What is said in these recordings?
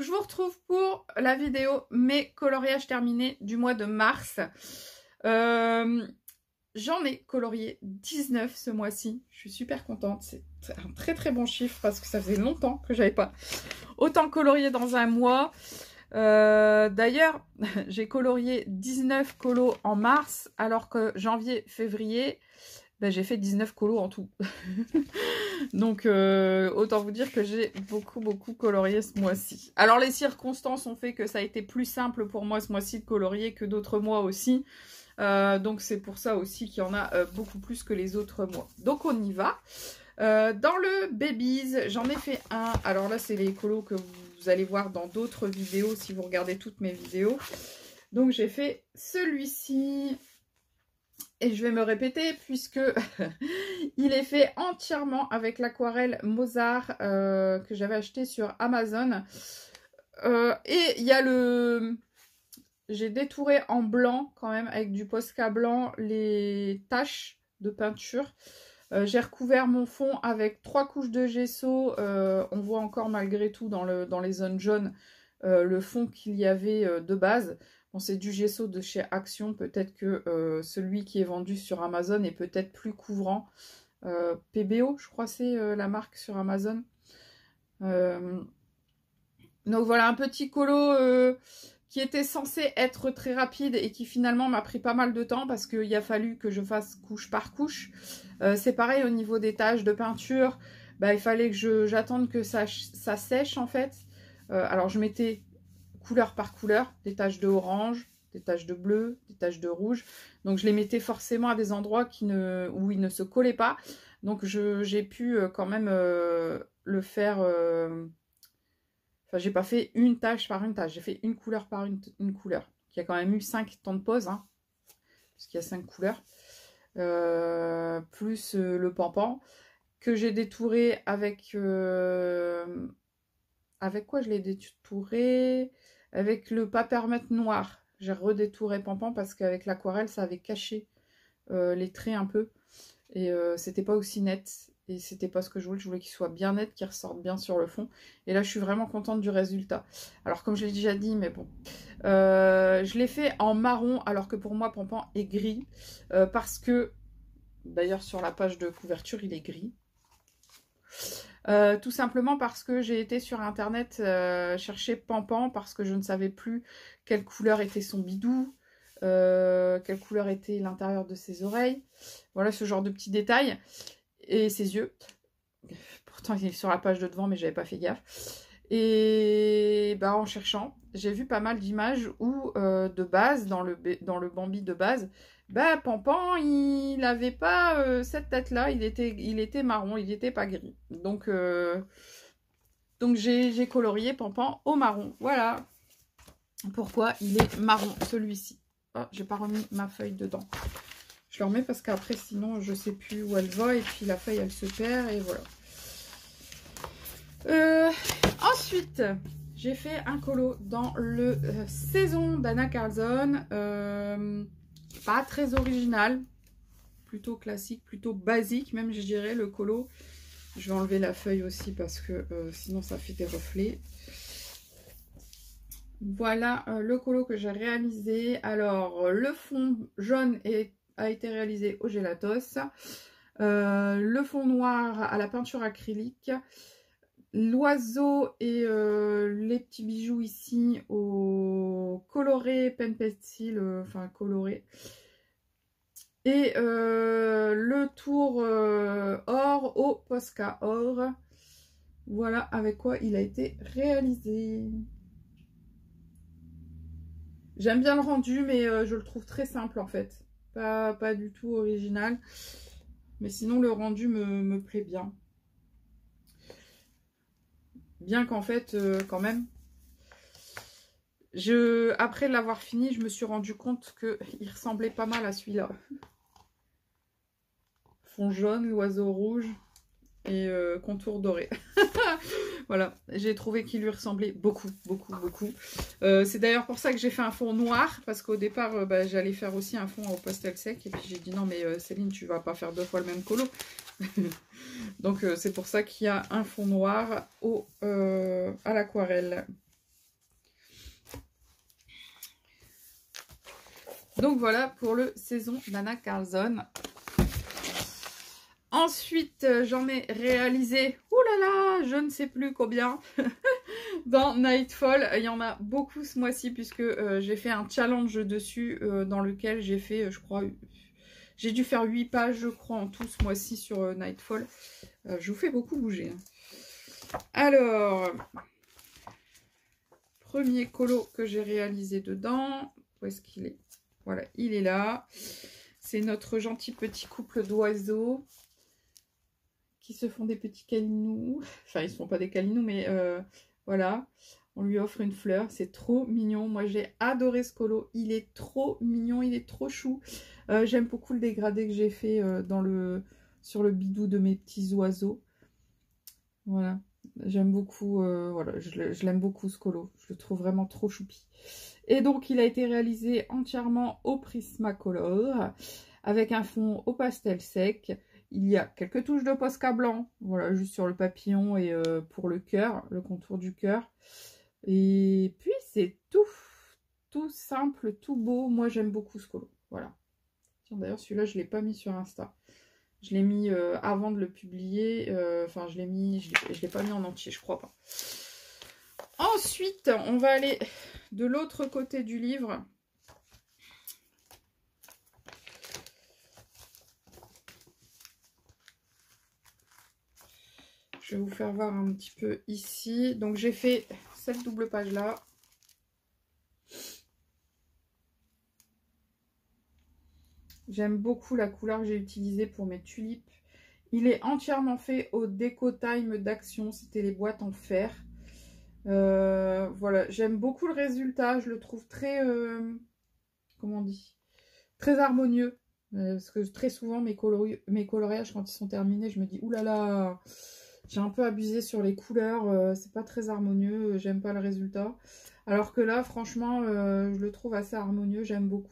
je vous retrouve pour la vidéo mes coloriages terminés du mois de mars. J'en ai colorié 19 ce mois-ci. Je suis super contente. C'est un très très bon chiffre parce que ça faisait longtemps que j'avais pas autant colorié dans un mois. D'ailleurs, j'ai colorié 19 colos en mars alors que janvier, février, ben, j'ai fait 19 colos en tout. Donc, autant vous dire que j'ai beaucoup colorié ce mois-ci. Alors, les circonstances ont fait que ça a été plus simple pour moi ce mois-ci de colorier que d'autres mois aussi. Donc, c'est pour ça aussi qu'il y en a beaucoup plus que les autres mois. Donc, on y va. Dans le Babies, j'en ai fait un. Alors là, c'est les colos que vous allez voir dans d'autres vidéos si vous regardez toutes mes vidéos. Donc, j'ai fait celui-ci. Et je vais me répéter puisque il est fait entièrement avec l'aquarelle Mozart que j'avais acheté sur Amazon. Et il y a le... J'ai détouré en blanc quand même avec du Posca blanc les taches de peinture. J'ai recouvert mon fond avec 3 couches de gesso. On voit encore malgré tout dans les zones jaunes le fond qu'il y avait de base. Bon, c'est du gesso de chez Action. Peut-être que celui qui est vendu sur Amazon est peut-être plus couvrant. PBO, je crois c'est la marque sur Amazon. Donc voilà, un petit colo qui était censé être très rapide et qui finalement m'a pris pas mal de temps parce qu'il a fallu que je fasse couche par couche. C'est pareil au niveau des taches de peinture. Bah, il fallait que j'attende que ça sèche en fait. Alors je mettais couleur par couleur, des taches de orange, des taches de bleu, des taches de rouge. Donc je les mettais forcément à des endroits où ils ne se collaient pas. Donc j'ai pu quand même le faire... Enfin, j'ai pas fait une tache par une tache, j'ai fait une couleur par une couleur. Il y a quand même eu 5 temps de pause, hein, parce qu'il y a 5 couleurs. Plus le pampan, que j'ai détouré avec... avec quoi je l'ai détouré? Avec le papermate noir. J'ai redétouré pampan parce qu'avec l'aquarelle, ça avait caché les traits un peu. Et c'était pas aussi net. Et c'était pas ce que je voulais. Je voulais qu'il soit bien net, qu'il ressorte bien sur le fond. Et là, je suis vraiment contente du résultat. Alors, comme je l'ai déjà dit, mais bon. Je l'ai fait en marron, alors que pour moi, pampan est gris. Parce que, d'ailleurs, sur la page de couverture, il est gris. Tout simplement parce que j'ai été sur internet chercher pampan parce que je ne savais plus quelle couleur était son bidou, quelle couleur était l'intérieur de ses oreilles, voilà ce genre de petits détails, et ses yeux. Pourtant il est sur la page de devant mais j'avais pas fait gaffe. Et bah, en cherchant, j'ai vu pas mal d'images où de base, dans le Bambi de base, bah, pampan, il n'avait pas cette tête-là, il était marron, il n'était pas gris. Donc j'ai colorié pampan au marron. Voilà pourquoi il est marron, celui-ci. Oh, j'ai pas remis ma feuille dedans. Je le remets parce qu'après, sinon, je sais plus où elle va. Et puis la feuille, elle se perd. Et voilà. Ensuite, j'ai fait un colo dans le saison d'Anna Carlson. Pas très original, plutôt classique, plutôt basique même je dirais le colo. Je vais enlever la feuille aussi parce que sinon ça fait des reflets. Voilà le colo que j'ai réalisé. Alors le fond jaune a été réalisé au Gelatos. Le fond noir à la peinture acrylique. L'oiseau et les petits bijoux ici au coloré pen pencil, enfin coloré. Et le tour or au Posca or. Voilà avec quoi il a été réalisé. J'aime bien le rendu, mais je le trouve très simple en fait. Pas du tout original. Mais sinon le rendu me plaît bien. Bien qu'en fait, quand même, après l'avoir fini, je me suis rendu compte qu'il ressemblait pas mal à celui-là. Fond jaune, l'oiseau rouge et contour doré. Voilà, j'ai trouvé qu'il lui ressemblait beaucoup. C'est d'ailleurs pour ça que j'ai fait un fond noir, parce qu'au départ, bah, j'allais faire aussi un fond au pastel sec. Et puis j'ai dit non mais Céline, tu vas pas faire 2 fois le même colo. Donc c'est pour ça qu'il y a un fond noir à l'aquarelle. Donc voilà pour le saison d'Anna Carlson. Ensuite, j'en ai réalisé, oulala, je ne sais plus combien, dans Nightfall. Il y en a beaucoup ce mois-ci puisque j'ai fait un challenge dessus dans lequel j'ai fait, je crois, j'ai dû faire 8 pages, je crois, en tout ce mois-ci sur Nightfall. Je vous fais beaucoup bouger. Alors, premier colo que j'ai réalisé dedans, où est-ce qu'il est? Voilà, il est là. C'est notre gentil petit couple d'oiseaux qui se font des petits câlinous. Enfin, ils se font pas des câlinous, mais voilà. On lui offre une fleur. C'est trop mignon. Moi, j'ai adoré ce colo. Il est trop mignon. Il est trop chou. J'aime beaucoup le dégradé que j'ai fait sur le bidou de mes petits oiseaux. Voilà. J'aime beaucoup. Voilà, je l'aime beaucoup ce colo. Je le trouve vraiment trop choupi. Et donc, il a été réalisé entièrement au Prismacolor avec un fond au pastel sec. Il y a quelques touches de Posca blanc, voilà, juste sur le papillon et pour le cœur, le contour du cœur. Et puis, c'est tout simple, tout beau. Moi, j'aime beaucoup ce colo, voilà. Tiens, d'ailleurs, celui-là, je ne l'ai pas mis sur Insta. Je l'ai mis avant de le publier. Enfin, je l'ai pas mis en entier, je crois pas. Ensuite, on va aller de l'autre côté du livre. Je vais vous faire voir un petit peu ici. Donc, j'ai fait cette double page-là. J'aime beaucoup la couleur que j'ai utilisée pour mes tulipes. Il est entièrement fait au Déco Time d'Action. C'était les boîtes en fer. Voilà, j'aime beaucoup le résultat. Je le trouve très, comment on dit, très harmonieux. Parce que très souvent, mes coloriages, quand ils sont terminés, je me dis, oulala, j'ai un peu abusé sur les couleurs. C'est pas très harmonieux. J'aime pas le résultat. Alors que là, franchement, je le trouve assez harmonieux. J'aime beaucoup.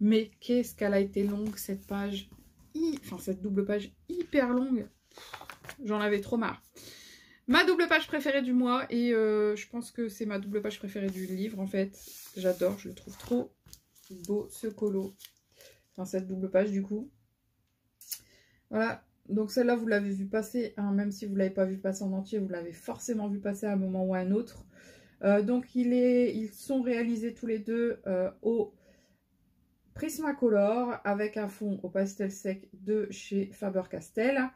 Mais qu'est-ce qu'elle a été longue, cette page. Enfin, cette double page hyper longue. J'en avais trop marre. Ma double page préférée du mois. Et je pense que c'est ma double page préférée du livre, en fait. J'adore, je le trouve trop beau, ce colo. Enfin, cette double page, du coup. Voilà. Donc, celle-là, vous l'avez vu passer. Hein, même si vous ne l'avez pas vu passer en entier, vous l'avez forcément vu passer à un moment ou à un autre. Donc, ils sont réalisés tous les deux au Prismacolor avec un fond au pastel sec de chez Faber-Castell.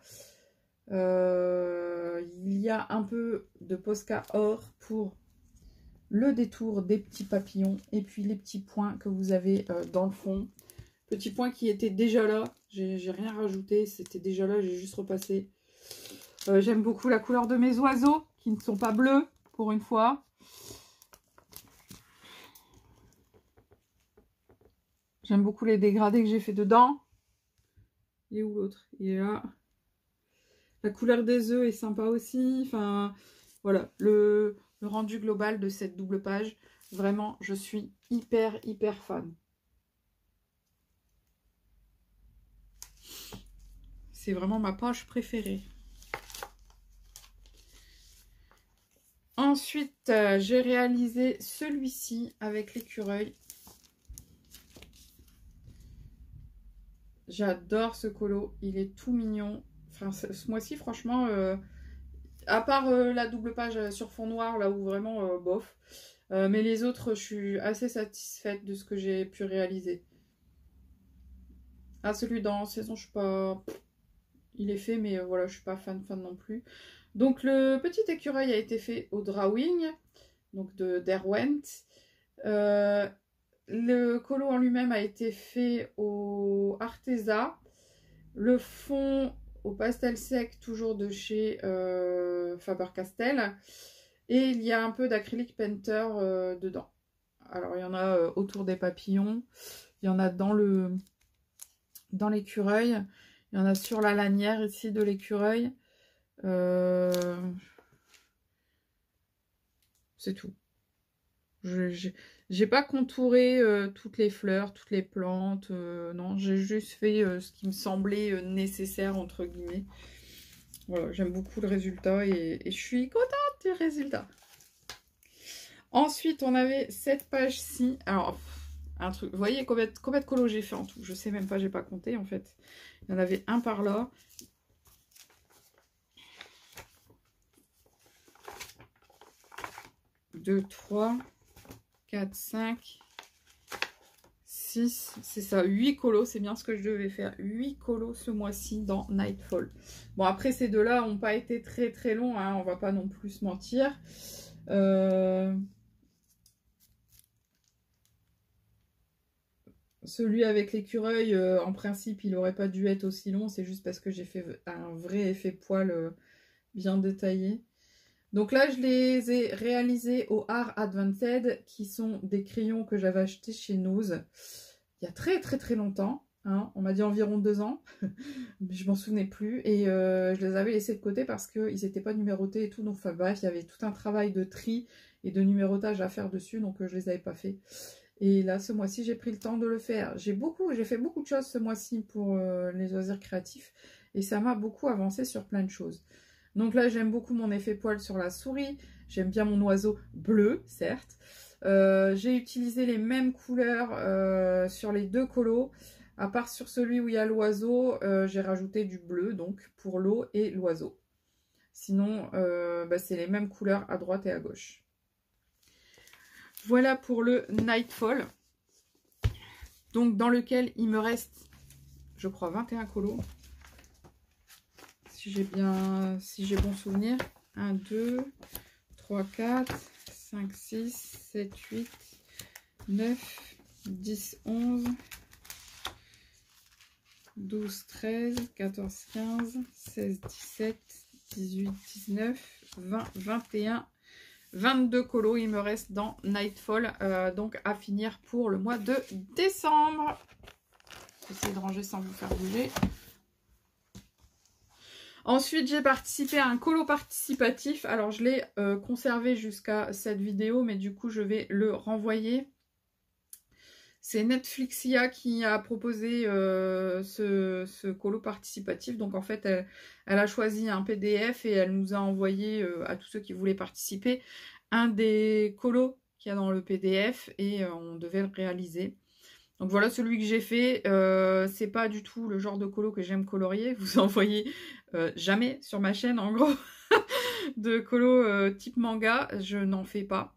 Il y a un peu de Posca or pour le détour des petits papillons et puis les petits points que vous avez dans le fond. Petits points qui étaient déjà là. J'ai rien rajouté, c'était déjà là, j'ai juste repassé. J'aime beaucoup la couleur de mes oiseaux qui ne sont pas bleus pour une fois. J'aime beaucoup les dégradés que j'ai fait dedans. Il est où l'autre? Il est là. La couleur des œufs est sympa aussi. Enfin, voilà. Le rendu global de cette double page. Vraiment, je suis hyper fan. C'est vraiment ma page préférée. Ensuite, j'ai réalisé celui-ci avec l'écureuil. J'adore ce colo, il est tout mignon. Enfin, ce mois-ci, franchement, à part la double page sur fond noir, là où vraiment, bof. Mais les autres, je suis assez satisfaite de ce que j'ai pu réaliser. Ah, celui dans saison, je suis pas... Il est fait, mais voilà, je suis pas fan non plus. Donc, le petit écureuil a été fait au Drawing, donc de Derwent. Le colo en lui-même a été fait au Arteza. Le fond au pastel sec, toujours de chez Faber-Castell. Et il y a un peu d'acrylique painter dedans. Alors, il y en a autour des papillons. Il y en a dans l'écureuil. Il y en a sur la lanière ici de l'écureuil. C'est tout. J'ai pas contouré toutes les fleurs, toutes les plantes, non, j'ai juste fait ce qui me semblait nécessaire, entre guillemets. Voilà, j'aime beaucoup le résultat et je suis contente. du résultat. Ensuite, on avait cette page-ci. Alors, un truc. Vous voyez combien de colos j'ai fait en tout? Je sais même pas, j'ai pas compté en fait. Il y en avait un par là. 2, 3, 4, 5, 6, c'est ça, 8 colos, c'est bien ce que je devais faire. 8 colos ce mois-ci dans Nightfall. Bon, après, ces deux-là n'ont pas été très très longs, hein, on va pas non plus se mentir. Celui avec l'écureuil, en principe, il n'aurait pas dû être aussi long, c'est juste parce que j'ai fait un vrai effet poil bien détaillé. Donc là, je les ai réalisés au Art Advanced, qui sont des crayons que j'avais achetés chez Nose il y a très très très longtemps. Hein. On m'a dit environ 2 ans, mais je m'en souvenais plus. Et je les avais laissés de côté parce qu'ils n'étaient pas numérotés et tout. Donc enfin, bref, il y avait tout un travail de tri et de numérotage à faire dessus, donc je les avais pas fait. Et là, ce mois-ci, j'ai pris le temps de le faire. J'ai fait beaucoup de choses ce mois-ci pour les loisirs créatifs. Et ça m'a beaucoup avancé sur plein de choses. Donc là, j'aime beaucoup mon effet poil sur la souris. J'aime bien mon oiseau bleu, certes. J'ai utilisé les mêmes couleurs sur les deux colos. À part sur celui où il y a l'oiseau, j'ai rajouté du bleu, donc pour l'eau et l'oiseau. Sinon, c'est les mêmes couleurs à droite et à gauche. Voilà pour le Nightfall. Donc dans lequel il me reste, je crois, 21 colos. Si j'ai bon souvenir. 1, 2, 3, 4, 5, 6, 7, 8, 9, 10, 11, 12, 13, 14, 15, 16, 17, 18, 19, 20, 21, 22 colos. Il me reste dans Nightfall, donc à finir pour le mois de décembre. J'essaie de ranger sans vous faire bouger. Ensuite, j'ai participé à un colo participatif. Alors, je l'ai conservé jusqu'à cette vidéo, mais du coup, je vais le renvoyer. C'est Netflixia qui a proposé ce colo participatif. Donc, en fait, elle a choisi un PDF et elle nous a envoyé à tous ceux qui voulaient participer un des colos qu'il y a dans le PDF et on devait le réaliser. Donc voilà celui que j'ai fait, c'est pas du tout le genre de colo que j'aime colorier, vous en voyez jamais sur ma chaîne en gros, de colo type manga, je n'en fais pas.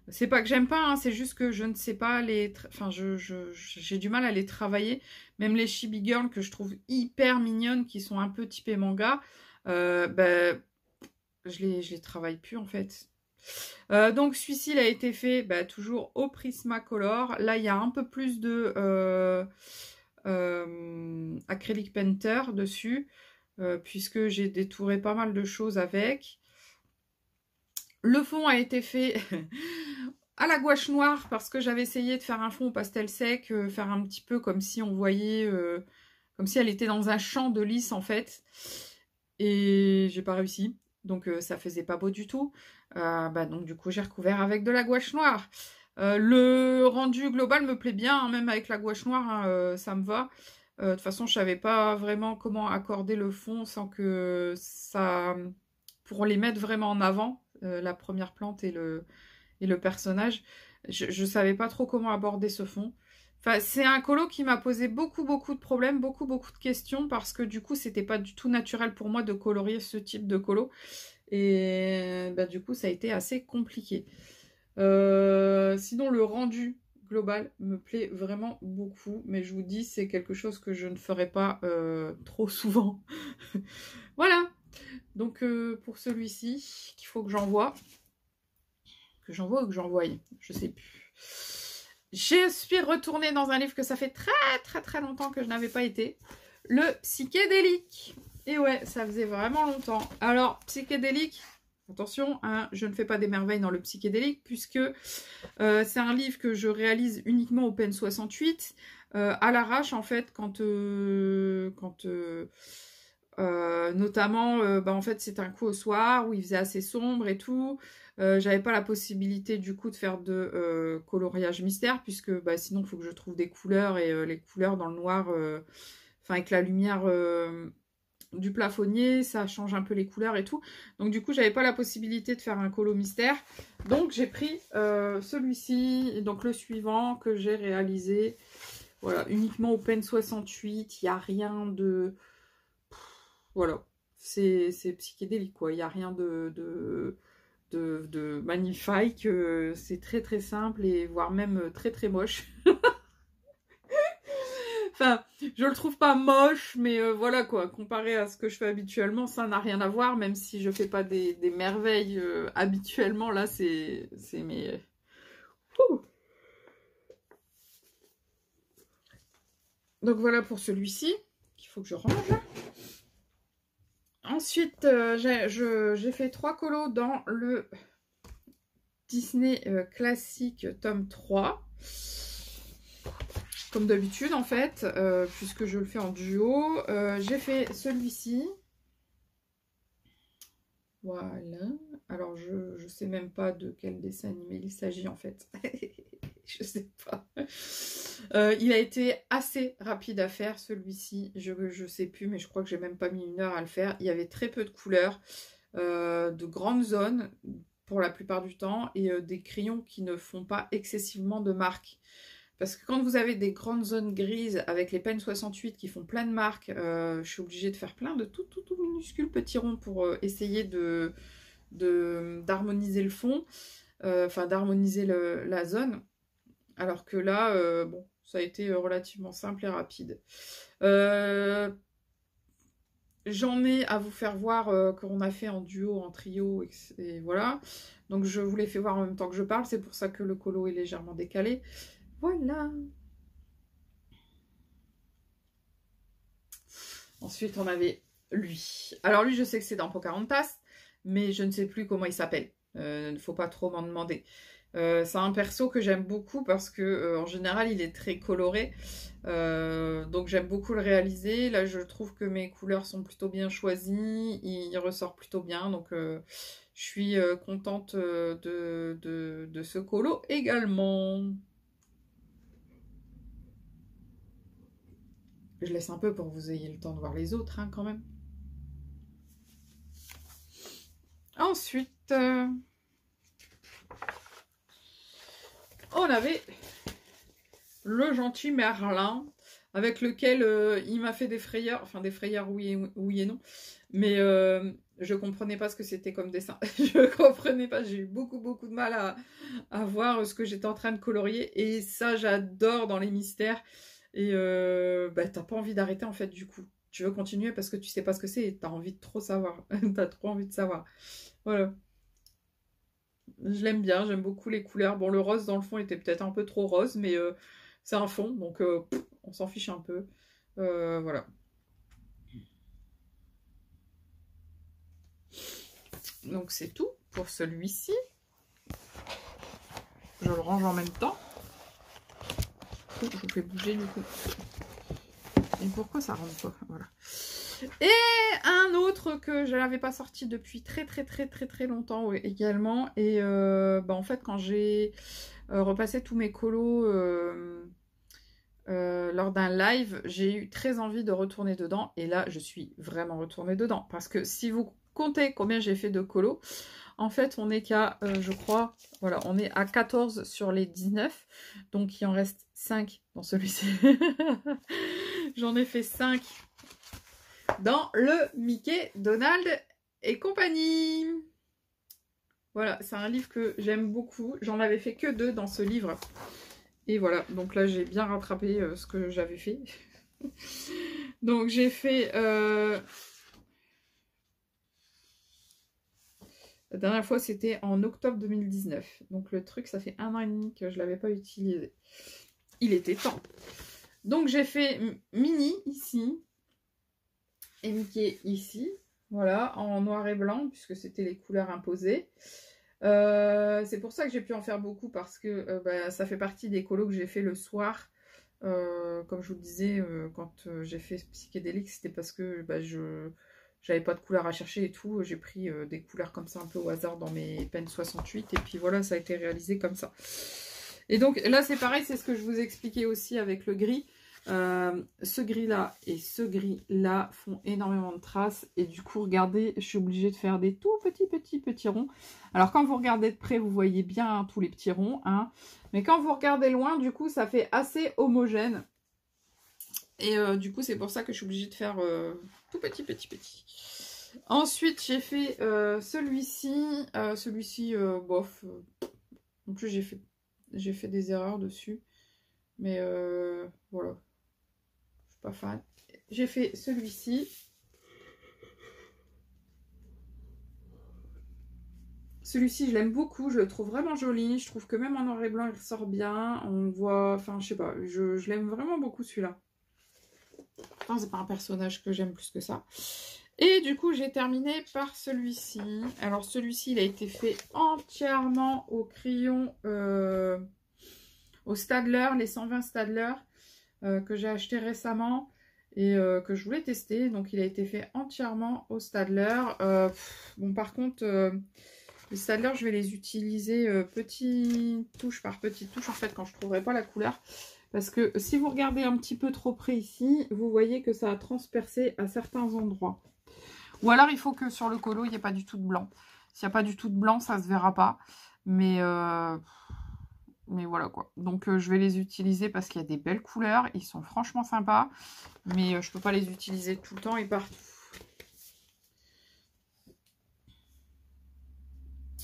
C'est pas que j'aime pas, hein, c'est juste que je ne sais pas les... Enfin, j'ai du mal à les travailler, même les Chibi Girls que je trouve hyper mignonnes, qui sont un peu typées manga, je les travaille plus en fait. Donc celui-ci il a été fait toujours au Prismacolor. Là il y a un peu plus de acrylic painter dessus puisque j'ai détouré pas mal de choses avec. Le fond a été fait à la gouache noire parce que j'avais essayé de faire un fond au pastel sec, faire un petit peu comme si on voyait, comme si elle était dans un champ de lys en fait, et j'ai pas réussi. Donc ça faisait pas beau du tout. Donc du coup j'ai recouvert avec de la gouache noire. Le rendu global me plaît bien, hein, même avec la gouache noire, hein, ça me va. De toute façon je savais pas vraiment comment accorder le fond sans que ça... Pour les mettre vraiment en avant, la première plante et le personnage, je savais pas trop comment aborder ce fond. Enfin, c'est un colo qui m'a posé beaucoup de problèmes, beaucoup de questions, parce que du coup, c'était pas du tout naturel pour moi de colorier ce type de colo. Et du coup, ça a été assez compliqué. Sinon, le rendu global me plaît vraiment beaucoup, mais je vous dis, c'est quelque chose que je ne ferai pas trop souvent. Voilà. Donc, pour celui-ci, qu'il faut que j'envoie. Que j'envoie ou que j'envoie, je sais plus. Je suis retournée dans un livre que ça fait très longtemps que je n'avais pas été. Le psychédélique. Et ouais, ça faisait vraiment longtemps. Alors, psychédélique, attention, hein, je ne fais pas des merveilles dans le psychédélique, puisque c'est un livre que je réalise uniquement au Pen 68, à l'arrache, en fait, notamment, en fait, c'est un coup au soir où il faisait assez sombre et tout. J'avais pas la possibilité du coup de faire de coloriage mystère, puisque sinon il faut que je trouve des couleurs, et les couleurs dans le noir, avec la lumière du plafonnier, ça change un peu les couleurs et tout. Donc du coup, j'avais pas la possibilité de faire un colo mystère. Donc j'ai pris celui-ci, et donc le suivant que j'ai réalisé. Voilà, uniquement au pen 68, il n'y a rien de... Voilà, c'est psychédélique quoi, il n'y a rien de magnifique, c'est très très simple et voire même très très moche. Enfin, je le trouve pas moche, mais voilà quoi, comparé à ce que je fais habituellement, ça n'a rien à voir, même si je fais pas des merveilles habituellement, là c'est mes... Ouh. Donc voilà pour celui-ci, qu'il faut que je range. Ensuite, j'ai fait 3 colos dans le Disney classique tome 3. Comme d'habitude en fait, puisque je le fais en duo. J'ai fait celui-ci. Voilà. Alors je sais même pas de quel dessin animé il s'agit en fait. Je sais pas. Il a été assez rapide à faire celui-ci. Je sais plus, mais je crois que j'ai même pas mis 1 heure à le faire. Il y avait très peu de couleurs, de grandes zones pour la plupart du temps, et des crayons qui ne font pas excessivement de marques. Parce que quand vous avez des grandes zones grises avec les Pen 68 qui font plein de marques, je suis obligée de faire plein de tout minuscules petits ronds pour essayer d'harmoniser le fond, enfin d'harmoniser la zone. Alors que là, bon, ça a été relativement simple et rapide. J'en ai à vous faire voir qu'on a fait en duo, en trio, et voilà. Donc je vous les fais voir en même temps que je parle, c'est pour ça que le colo est légèrement décalé. Voilà. Ensuite, on avait lui. Alors lui, je sais que c'est dans Pocahontas, mais je ne sais plus comment il s'appelle. Il ne faut pas trop m'en demander. C'est un perso que j'aime beaucoup parce que en général, il est très coloré. Donc j'aime beaucoup le réaliser. Là, je trouve que mes couleurs sont plutôt bien choisies. Il ressort plutôt bien. Donc je suis contente de ce colo également. Je laisse un peu pour que vous ayez le temps de voir les autres, hein, quand même. Ensuite, on avait le gentil Merlin, avec lequel il m'a fait des frayeurs. Enfin, des frayeurs, oui et non. Mais je comprenais pas ce que c'était comme dessin. Je comprenais pas. J'ai eu beaucoup de mal à voir ce que j'étais en train de colorier. Et ça, j'adore dans les mystères. Et bah, t'as pas envie d'arrêter en fait du coup. Tu veux continuer parce que tu sais pas ce que c'est et t'as envie de trop savoir. T'as trop envie de savoir. Voilà. Je l'aime bien, j'aime beaucoup les couleurs. Bon, le rose dans le fond était peut-être un peu trop rose, mais c'est un fond, donc on s'en fiche un peu. Voilà. Donc c'est tout pour celui-ci. Je le range en même temps. Je vous fais bouger du coup. Et pourquoi ça rentre pas? Voilà. Et un autre que je n'avais pas sorti depuis très longtemps également. Et bah, en fait, quand j'ai repassé tous mes colos lors d'un live, j'ai eu très envie de retourner dedans. Et là, je suis vraiment retournée dedans. Parce que si vous comptez combien j'ai fait de colos, en fait, on est qu'à, je crois, voilà, on est à 14 sur les 19. Donc, il en reste 5 dans celui-ci. J'en ai fait 5 dans le Mickey, Donald et compagnie. Voilà, c'est un livre que j'aime beaucoup. J'en avais fait que 2 dans ce livre. Et voilà, donc là, j'ai bien rattrapé ce que j'avais fait. Donc, j'ai fait... La dernière fois, c'était en octobre 2019. Donc, le truc, ça fait 1 an et demi que je ne l'avais pas utilisé. Il était temps. Donc, j'ai fait Minnie ici. Et Mickey ici. Voilà, en noir et blanc, puisque c'était les couleurs imposées. C'est pour ça que j'ai pu en faire beaucoup, parce que bah, ça fait partie des colos que j'ai fait le soir. Comme je vous le disais, quand j'ai fait Psychédélique, c'était parce que bah, j'avais pas de couleurs à chercher et tout. J'ai pris des couleurs comme ça un peu au hasard dans mes Pen 68. Et puis voilà, ça a été réalisé comme ça. Et donc là, c'est pareil, c'est ce que je vous expliquais aussi avec le gris. Ce gris-là et ce gris-là font énormément de traces. Et du coup, regardez, je suis obligée de faire des tout petits ronds. Alors, quand vous regardez de près, vous voyez bien hein, tous les petits ronds. Hein. Mais quand vous regardez loin, du coup, ça fait assez homogène. Et du coup, c'est pour ça que je suis obligée de faire tout petit. Ensuite, j'ai fait celui-ci. Celui-ci, bof. En plus, j'ai fait des erreurs dessus. Mais voilà. Je suis pas fan. J'ai fait celui-ci. Celui-ci, je l'aime beaucoup. Je le trouve vraiment joli. Je trouve que même en noir et blanc, il ressort bien. On voit... Enfin, je sais pas. Je l'aime vraiment beaucoup, celui-là. Enfin, c'est pas un personnage que j'aime plus que ça. Et du coup, j'ai terminé par celui-ci. Alors, celui-ci, il a été fait entièrement au crayon... au Staedtler, les 120 Staedtler. Que j'ai acheté récemment et que je voulais tester. Donc, il a été fait entièrement au Staedtler. Bon, par contre, les Staedtler, je vais les utiliser petite touche par petite touche, en fait, quand je ne trouverai pas la couleur. Parce que si vous regardez un petit peu trop près ici, vous voyez que ça a transpercé à certains endroits. Ou alors, il faut que sur le colo, il n'y ait pas du tout de blanc. S'il n'y a pas du tout de blanc, ça ne se verra pas. Mais voilà quoi. Donc je vais les utiliser parce qu'il y a des belles couleurs. Ils sont franchement sympas. Mais je peux pas les utiliser tout le temps et partout.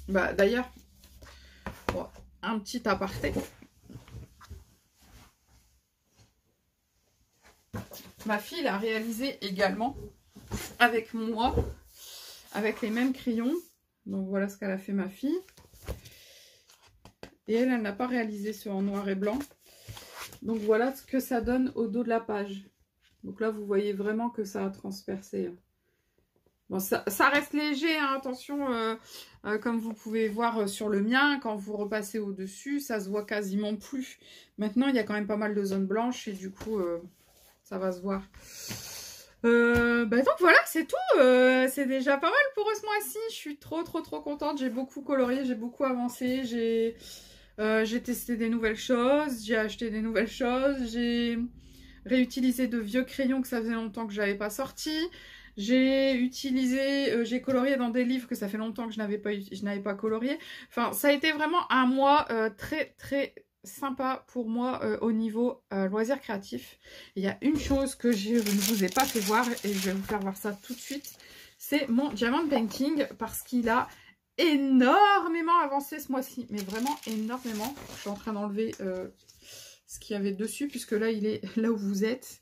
Bah d'ailleurs, bon, un petit aparté. Ma fille a réalisé également avec moi, avec les mêmes crayons. Donc voilà ce qu'elle a fait ma fille. Et elle n'a pas réalisé ce en noir et blanc. Donc voilà ce que ça donne au dos de la page. Donc là, vous voyez vraiment que ça a transpercé. Bon, ça reste léger, hein, attention, comme vous pouvez voir sur le mien, quand vous repassez au-dessus, ça se voit quasiment plus. Maintenant, il y a quand même pas mal de zones blanches et du coup, ça va se voir. Donc voilà, c'est tout. C'est déjà pas mal pour ce mois-ci. Je suis trop contente. J'ai beaucoup colorié, j'ai beaucoup avancé. J'ai testé des nouvelles choses, j'ai acheté des nouvelles choses, j'ai réutilisé de vieux crayons que ça faisait longtemps que je n'avais pas sorti. J'ai colorié dans des livres que ça fait longtemps que je n'avais pas colorié. Enfin, ça a été vraiment un mois très sympa pour moi au niveau loisirs créatifs. Il y a une chose que je ne vous ai pas fait voir et je vais vous faire voir ça tout de suite. C'est mon diamond painting parce qu'il a énormément avancé ce mois-ci, mais vraiment énormément. Je suis en train d'enlever ce qu'il y avait dessus, puisque là, il est là où vous êtes.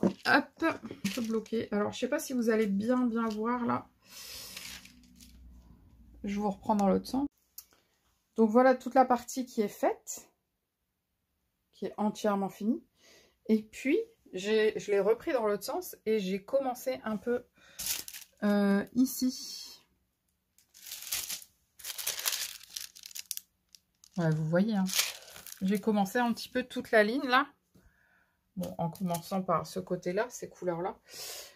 Hop, un peu bloqué. Alors, je sais pas si vous allez bien voir là. Je vous reprends dans l'autre sens. Donc, voilà toute la partie qui est faite, qui est entièrement finie. Et puis, je l'ai repris dans l'autre sens et j'ai commencé un peu ici. Ouais, vous voyez, hein. J'ai commencé un petit peu toute la ligne là. Bon, en commençant par ce côté-là, ces couleurs-là.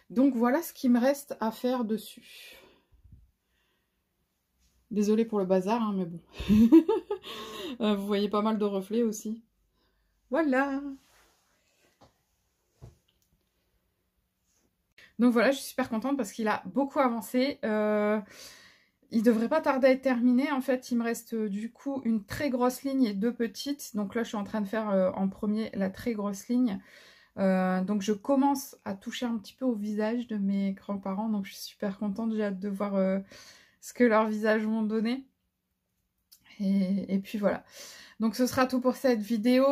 Donc voilà ce qui me reste à faire dessus. Désolée pour le bazar, hein, mais bon. Vous voyez pas mal de reflets aussi. Voilà. Donc voilà, je suis super contente parce qu'il a beaucoup avancé. Il devrait pas tarder à être terminé. En fait, il me reste du coup une très grosse ligne et deux petites. Donc là, je suis en train de faire en premier la très grosse ligne. Donc je commence à toucher un petit peu au visage de mes grands-parents. Donc je suis super contente. J'ai hâte de voir ce que leurs visages vont donner. Et puis voilà. Donc ce sera tout pour cette vidéo.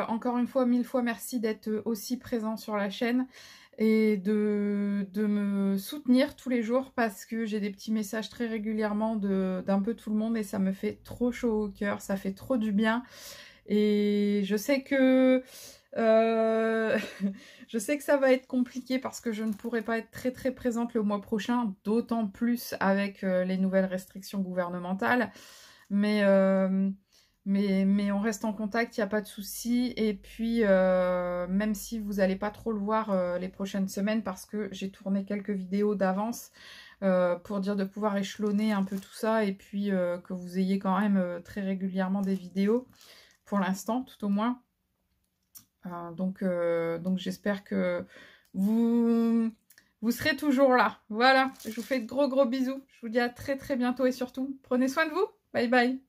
Encore une fois, 1000 fois merci d'être aussi présent sur la chaîne. Et de me soutenir tous les jours parce que j'ai des petits messages très régulièrement d'un peu tout le monde et ça me fait trop chaud au cœur, ça fait trop du bien. Et je sais que je sais que ça va être compliqué parce que je ne pourrai pas être très présente le mois prochain, d'autant plus avec les nouvelles restrictions gouvernementales. Mais on reste en contact, il n'y a pas de souci. Et puis, même si vous n'allez pas trop le voir les prochaines semaines, parce que j'ai tourné quelques vidéos d'avance pour dire de pouvoir échelonner un peu tout ça. Et puis, que vous ayez quand même très régulièrement des vidéos, pour l'instant, tout au moins. Donc j'espère que vous serez toujours là. Voilà, je vous fais de gros bisous. Je vous dis à très bientôt et surtout, prenez soin de vous. Bye bye.